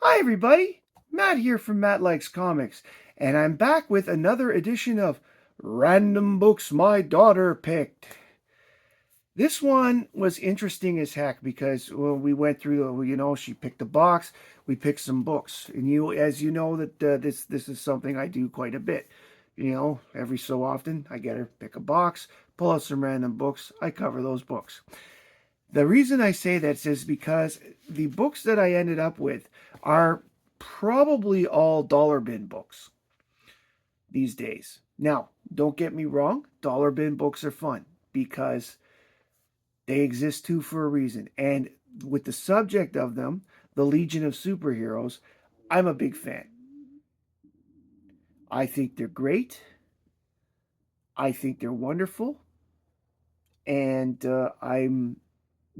Hi, everybody. Matt here from Matt Likes Comics, and I'm back with another edition of Random Books My Daughter Picked. This one was interesting as heck because we went through, she picked a box, we picked some books, and as you know, that this is something I do quite a bit. Every so often I get her pick a box, pull out some random books, I cover those books. The reason I say that is because the books that I ended up with are probably all dollar bin books these days. Now, don't get me wrong, dollar bin books are fun because they exist too for a reason. And with the subject of them, the Legion of Superheroes, I'm a big fan. I think they're great. I think they're wonderful. And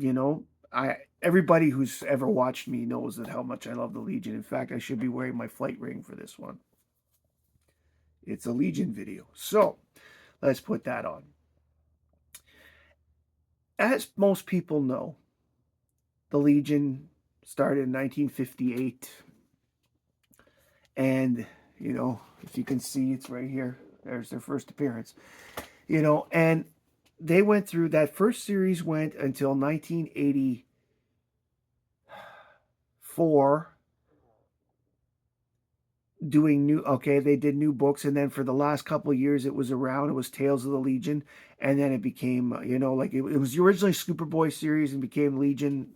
you know, I everybody who's ever watched me knows that how much I love the Legion. In fact, I should be wearing my flight ring for this one. It's a Legion video. So let's put that on. As most people know, the Legion started in 1958. And, if you can see, it's right here. There's their first appearance. And they went through that first series went until 1984 doing they did new books, and then for the last couple of years it was Tales of the Legion, and then it became it was originally Superboy series and became Legion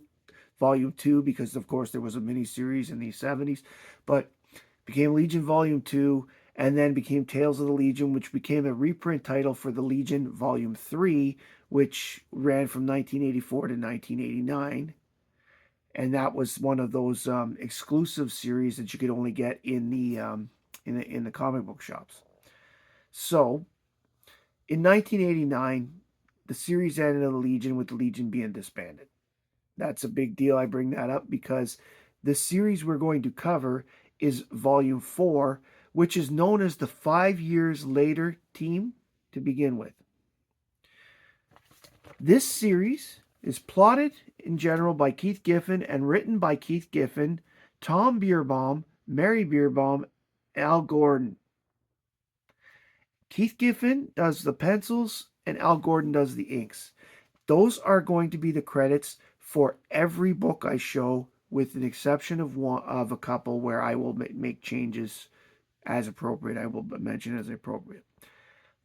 Volume 2 because of course there was a mini series in the 70s, but became Legion Volume 2 and then became Tales of the Legion, which became a reprint title for the Legion Volume 3, which ran from 1984 to 1989. And that was one of those exclusive series that you could only get in the comic book shops. So, in 1989, the series ended of the Legion with the Legion being disbanded. That's a big deal. I bring that up because the series we're going to cover is Volume 4, which is known as the 5 Years Later team to begin with. This series is plotted in general by Keith Giffen and written by Keith Giffen, Tom Bierbaum, Mary Bierbaum, Al Gordon. Keith Giffen does the pencils and Al Gordon does the inks. Those are going to be the credits for every book I show, with an exception of a couple where I will make changes as appropriate. I will mention as appropriate.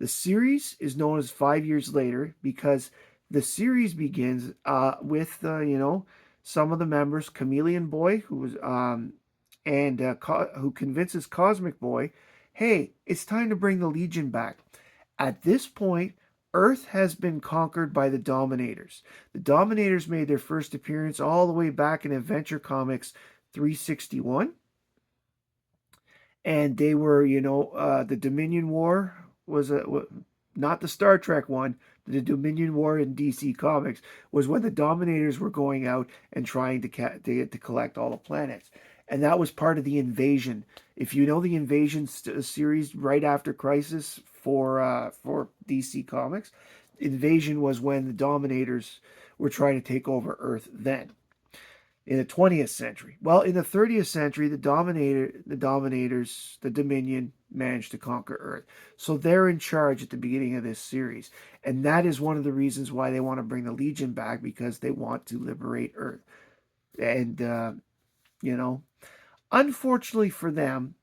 The series is known as 5 Years Later because the series begins with some of the members, Chameleon Boy, who convinces Cosmic Boy, hey, it's time to bring the Legion back. At this point, Earth has been conquered by the Dominators. The Dominators made their first appearance all the way back in Adventure Comics 361. And they were, the Dominion War was not the Star Trek one. The Dominion War in DC Comics was when the Dominators were going out and trying to collect all the planets, and that was part of the Invasion. If you know the Invasion series right after Crisis for DC Comics, Invasion was when the Dominators were trying to take over Earth then. In the 20th century. Well, in the 30th century, the Dominators, the Dominion, managed to conquer Earth. So they're in charge at the beginning of this series. And that is one of the reasons why they want to bring the Legion back, because they want to liberate Earth. And, unfortunately for them,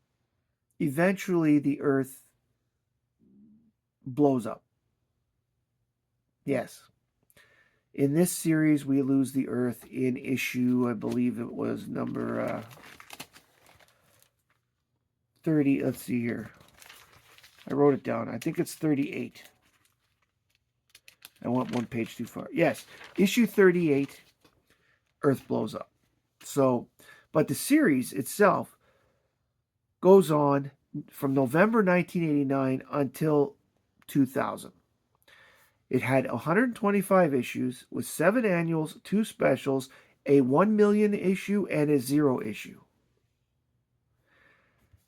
eventually the Earth blows up. Yes. In this series, we lose the Earth in issue, I believe it was number 30. Let's see here. I wrote it down. I think it's 38. I went one page too far. Yes, issue 38, Earth blows up. So, but the series itself goes on from November 1989 until 2000. It had 125 issues with 7 annuals, 2 specials, a 1 million issue, and a 0 issue.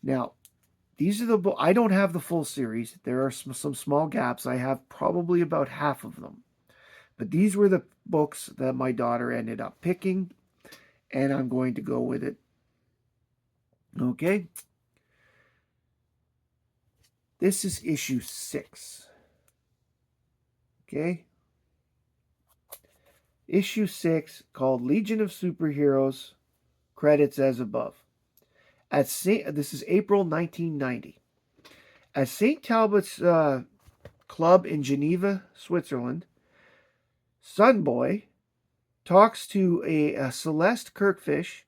Now, these are the I don't have the full series. There are some small gaps. I have probably about half of them. But these were the books that my daughter ended up picking, and I'm going to go with it Okay, this is issue 6. Okay, issue 6 called Legion of Superheroes, credits as above. This is April 1990. At St. Talbot's Club in Geneva, Switzerland, Sunboy talks to a Celeste Kirkfish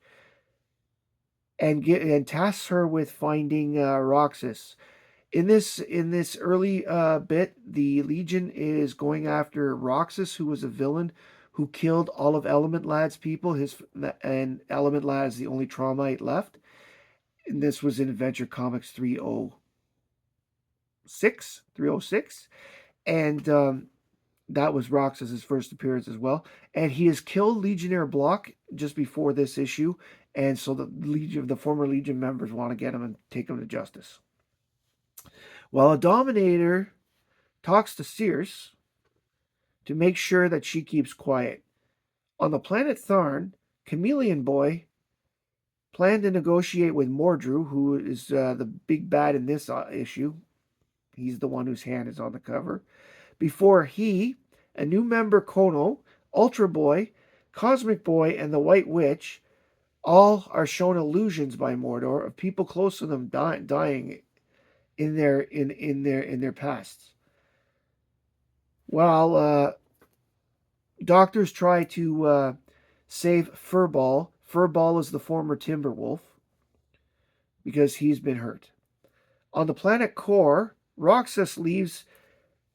and tasks her with finding Roxas. In this early bit, the Legion is going after Roxas, who was a villain who killed all of Element Lad's people. And Element Lad is the only Traumite left. And this was in Adventure Comics 306, and that was Roxas's first appearance as well. And he has killed Legionnaire Block just before this issue, and so the former Legion members want to get him and take him to justice. While a Dominator talks to Circe to make sure that she keeps quiet. On the planet Tharn, Chameleon Boy planned to negotiate with Mordru, who is the big bad in this issue. He's the one whose hand is on the cover. Before he, a new member Kono, Ultra Boy, Cosmic Boy, and the White Witch all are shown illusions by Mordor of people close to them dying in their pasts. While doctors try to save Furball. Furball is the former Timberwolf because he's been hurt. On the planet Core, Roxas leaves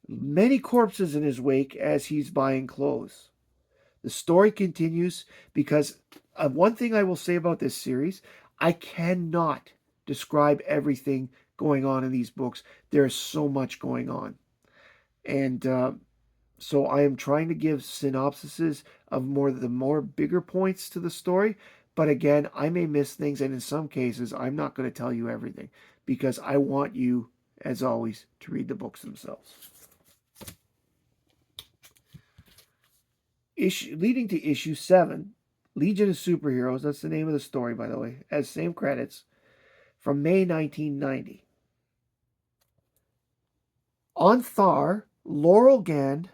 many corpses in his wake as he's buying clothes. The story continues because one thing I will say about this series, I cannot describe everything going on in these books. There's so much going on. And so I am trying to give synopsises of the more bigger points to the story. But again, I may miss things, and in some cases, I'm not going to tell you everything because I want you, as always, to read the books themselves. Leading to issue 7, Legion of Superheroes, that's the name of the story, by the way, has same credits, from May 1990. On Thar, Laurel Gand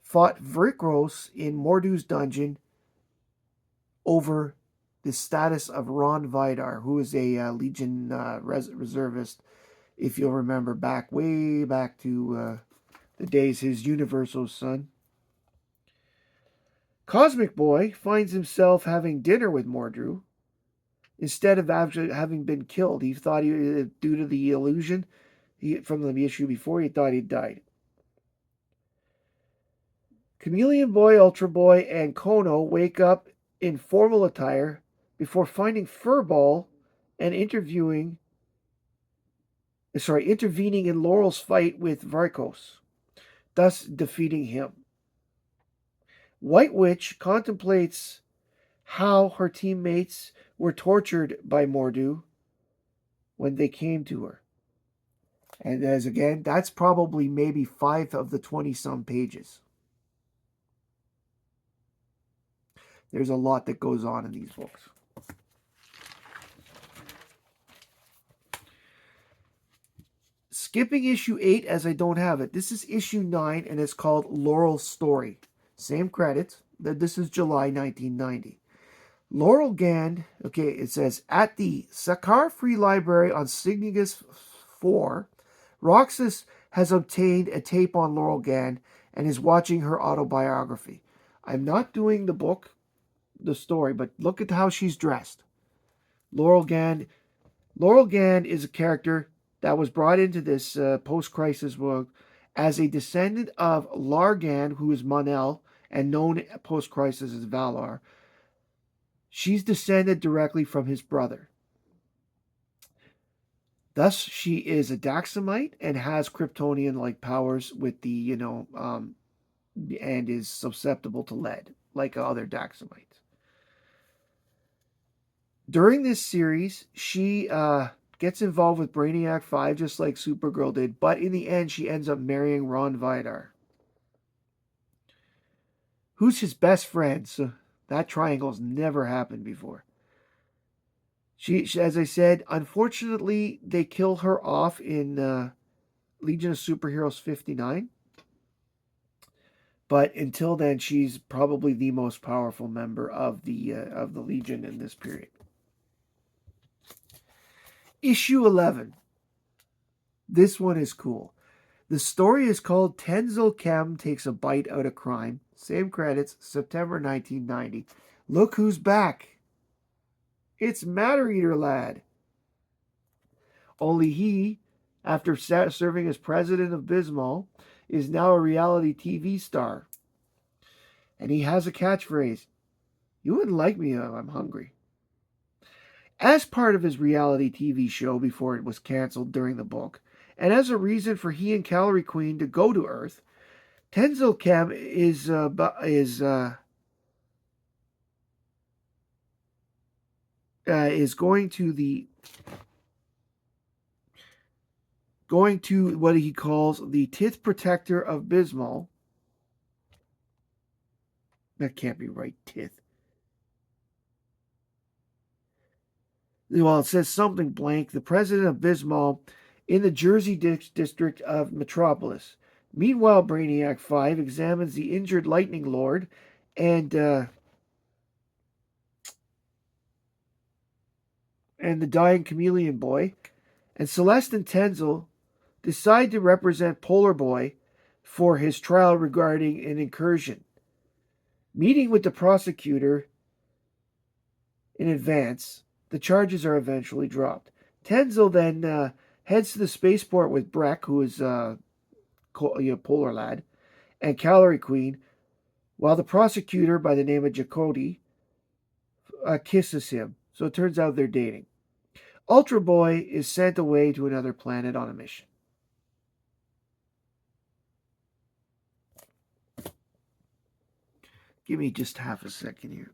fought Vrykros in Mordu's dungeon over the status of Ron Vidar, who is a Legion reservist, if you'll remember way back to the days his Universal's son. Cosmic Boy finds himself having dinner with Mordru instead of actually having been killed. He thought due to the illusion from the issue before, he thought he'd died. Chameleon Boy, Ultra Boy, and Kono wake up in formal attire before finding Furball and intervening in Laurel's fight with Vrykos, thus defeating him. White Witch contemplates how her teammates were tortured by Mordu when they came to her. And that's probably maybe 5 of the 20-some pages. There's a lot that goes on in these books. Skipping issue 8 as I don't have it. This is issue 9 and it's called Laurel's Story. Same credits. This is July 1990. Laurel Gand, it says, at the Sakar Free Library on Signigus 4, Roxas has obtained a tape on Laurel Gand and is watching her autobiography. I'm not doing the story, but look at how she's dressed. Laurel Gand is a character that was brought into this post-crisis world as a descendant of Largan, who is Monel, and known post-crisis as Valar. She's descended directly from his brother. Thus, she is a Daxamite and has Kryptonian-like powers with and is susceptible to lead, like other Daxamites. During this series, she gets involved with Brainiac 5 just like Supergirl did, but in the end, she ends up marrying Ron Vidar, who's his best friend. So that triangle's never happened before. As I said, unfortunately, they kill her off in Legion of Superheroes 59. But until then, she's probably the most powerful member of the Legion in this period. Issue 11. This one is cool. The story is called Tenzil Kem Takes a Bite Out of Crime. Same credits, September 1990. Look who's back. It's Matter Eater Lad. Only he, after serving as president of Bismol, is now a reality TV star. And he has a catchphrase. You wouldn't like me if I'm hungry. As part of his reality TV show before it was canceled during the book, and as a reason for he and Calorie Queen to go to Earth, Tenzil Kem is going to what he calls the Tith Protector of Bismol. That can't be right, Tith. Well, it says something blank. The president of Bismol in the Jersey district of Metropolis. Meanwhile, Brainiac 5 examines the injured Lightning Lord and the dying Chameleon Boy. And Celeste and Tenzil decide to represent Polar Boy for his trial regarding an incursion. Meeting with the prosecutor in advance, the charges are eventually dropped. Tenzil then heads to the spaceport with Breck, who is Polar Lad, and Calorie Queen, while the prosecutor, by the name of Jacody, kisses him. So it turns out they're dating. Ultra Boy is sent away to another planet on a mission. Give me just half a second here.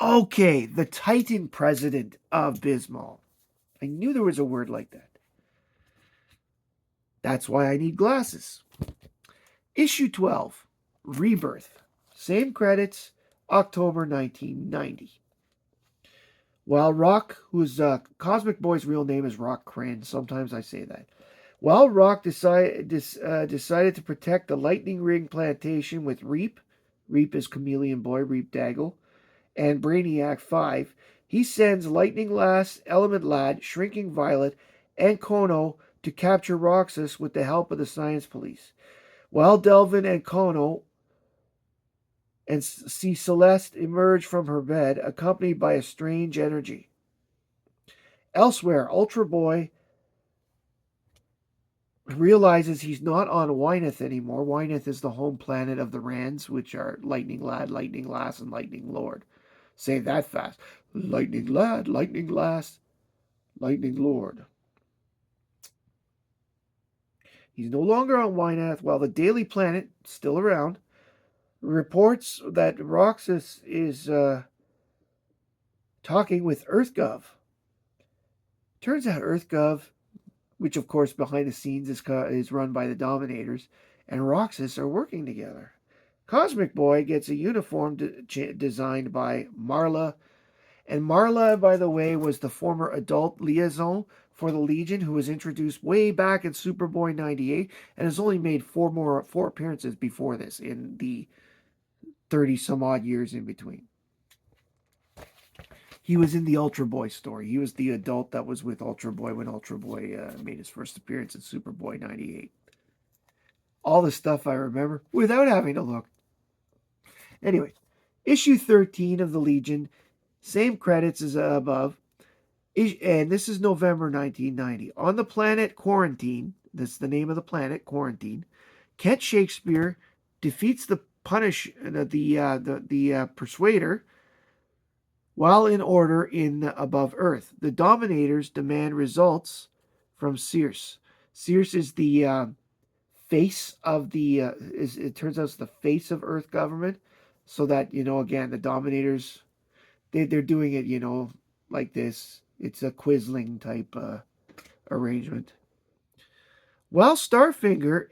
Okay, the Titan president of Bismol. I knew there was a word like that. That's why I need glasses. Issue 12, Rebirth. Same credits, October 1990. While Rock, whose Cosmic Boy's real name is Rock Cran, sometimes I say that. While Rock decided to protect the Lightning Ring plantation with Reap is Chameleon Boy, Reap Daggle, and Brainiac 5, he sends Lightning Lass, Element Lad, Shrinking Violet, and Kono to capture Roxas with the help of the Science Police. While Delvin and Kono and see Celeste emerge from her bed, accompanied by a strange energy. Elsewhere, Ultra Boy realizes he's not on Wyneth anymore. Wyneth is the home planet of the Rands, which are Lightning Lad, Lightning Lass, and Lightning Lord. Say that fast. Lightning Lad, Lightning Lass, Lightning Lord. He's no longer on Wyneth, while the Daily Planet, still around, reports that Roxas is talking with EarthGov. Turns out EarthGov, which of course behind the scenes is run by the Dominators, and Roxas are working together. Cosmic Boy gets a uniform designed by Marla. And Marla, by the way, was the former adult liaison for the Legion who was introduced way back in Superboy 98 and has only made four appearances before this in the 30 some odd years in between. He was in the Ultra Boy story. He was the adult that was with Ultra Boy when Ultra Boy made his first appearance in Superboy 98. All the stuff I remember without having to look. Anyway, issue 13 of the Legion, same credits as above, and this is November 1990. On the planet Quarantine, that's the name of the planet, Quarantine, Kent Shakespeare defeats the Persuader while in order in Above Earth. The Dominators demand results from Circe. Circe is the face of the, it turns out it's the face of Earth government. So that, again, the Dominators, they're doing it, like this. It's a Quisling type arrangement. While Starfinger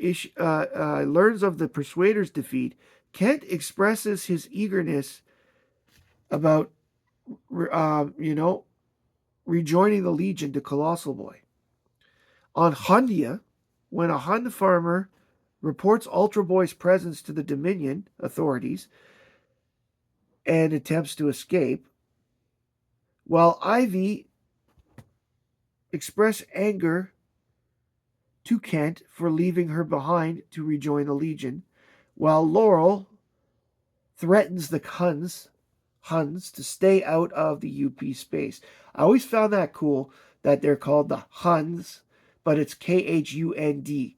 learns of the Persuader's defeat, Kent expresses his eagerness about you know, rejoining the Legion to Colossal Boy. On Hundia, when a Hun farmer reports Ultra Boy's presence to the Dominion authorities and attempts to escape, while Ivy express anger to Kent for leaving her behind to rejoin the Legion, while Laurel threatens the Huns to stay out of the UP space. I always found that cool that they're called the Huns, but it's Khund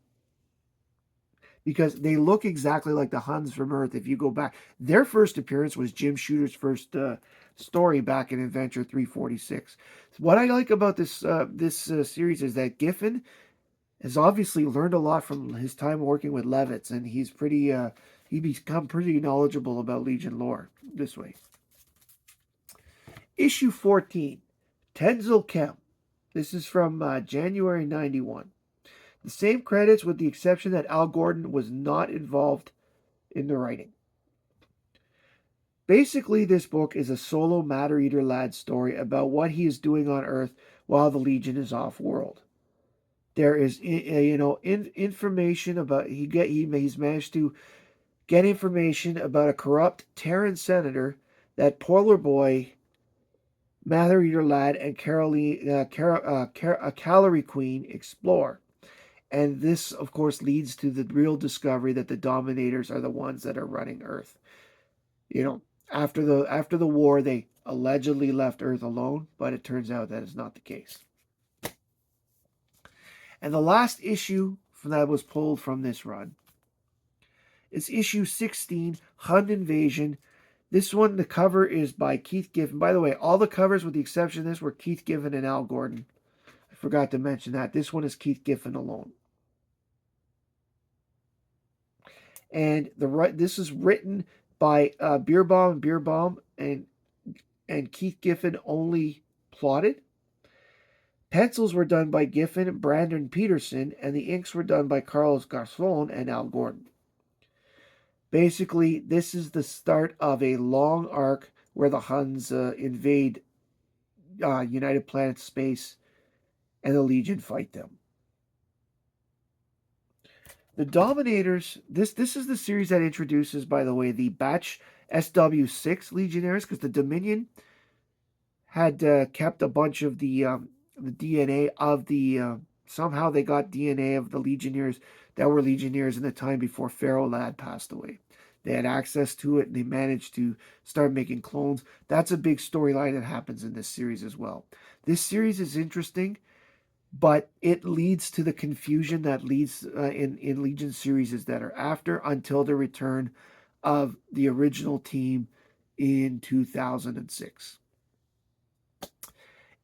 because they look exactly like the Huns from Earth. If you go back, their first appearance was Jim Shooter's first story back in Adventure 346. What I like about this series is that Giffen has obviously learned a lot from his time working with Levitz, and he become pretty knowledgeable about Legion lore this way. Issue 14, Tenzel Kem. This is from January 91. The same credits with the exception that Al Gordon was not involved in the writing. Basically, this book is a solo Matter Eater lad story about what he is doing on Earth while the Legion is off-world. There is, information about he's managed to get information about a corrupt Terran senator that Polar Boy, Mather Eater Lad, and Calorie Queen explore. And this, of course, leads to the real discovery that the Dominators are the ones that are running Earth. After the war, they allegedly left Earth alone, but it turns out that is not the case. And the last issue that was pulled from this run is issue 16, Hun Invasion. This one, the cover is by Keith Giffen. By the way, all the covers with the exception of this were Keith Giffen and Al Gordon. I forgot to mention that. This one is Keith Giffen alone. And this is written by Beerbaum and Keith Giffen only plotted. Pencils were done by Giffen, Brandon Peterson, and the inks were done by Carlos Garzón and Al Gordon. Basically, this is the start of a long arc where the Huns invade United Planet space and the Legion fight them. The Dominators, this is the series that introduces, by the way, the Batch SW6 Legionnaires, because the Dominion had kept a bunch of the DNA of the... somehow they got DNA of the Legionnaires that were Legionnaires in the time before Pharaoh Lad passed away. They had access to it, and they managed to start making clones. That's a big storyline that happens in this series as well. This series is interesting, but it leads to the confusion that leads in Legion series that are after, until the return of the original team in 2006.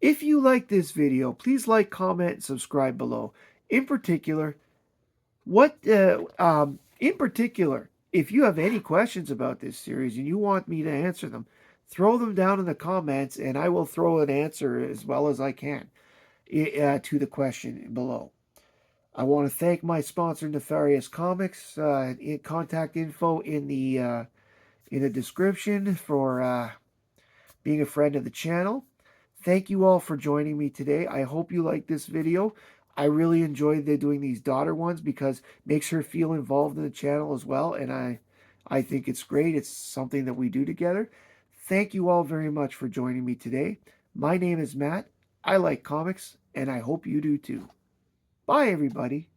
If you like this video, please like, comment, and subscribe below. In particular, if you have any questions about this series and you want me to answer them, throw them down in the comments, and I will throw an answer as well as I can to the question below. I want to thank my sponsor, Nefarious Comics. Contact info in the description for being a friend of the channel. Thank you all for joining me today. I hope you like this video. I really enjoyed doing these daughter ones because it makes her feel involved in the channel as well. And I think it's great. It's something that we do together. Thank you all very much for joining me today. My name is Matt. I like comics, and I hope you do too. Bye, everybody.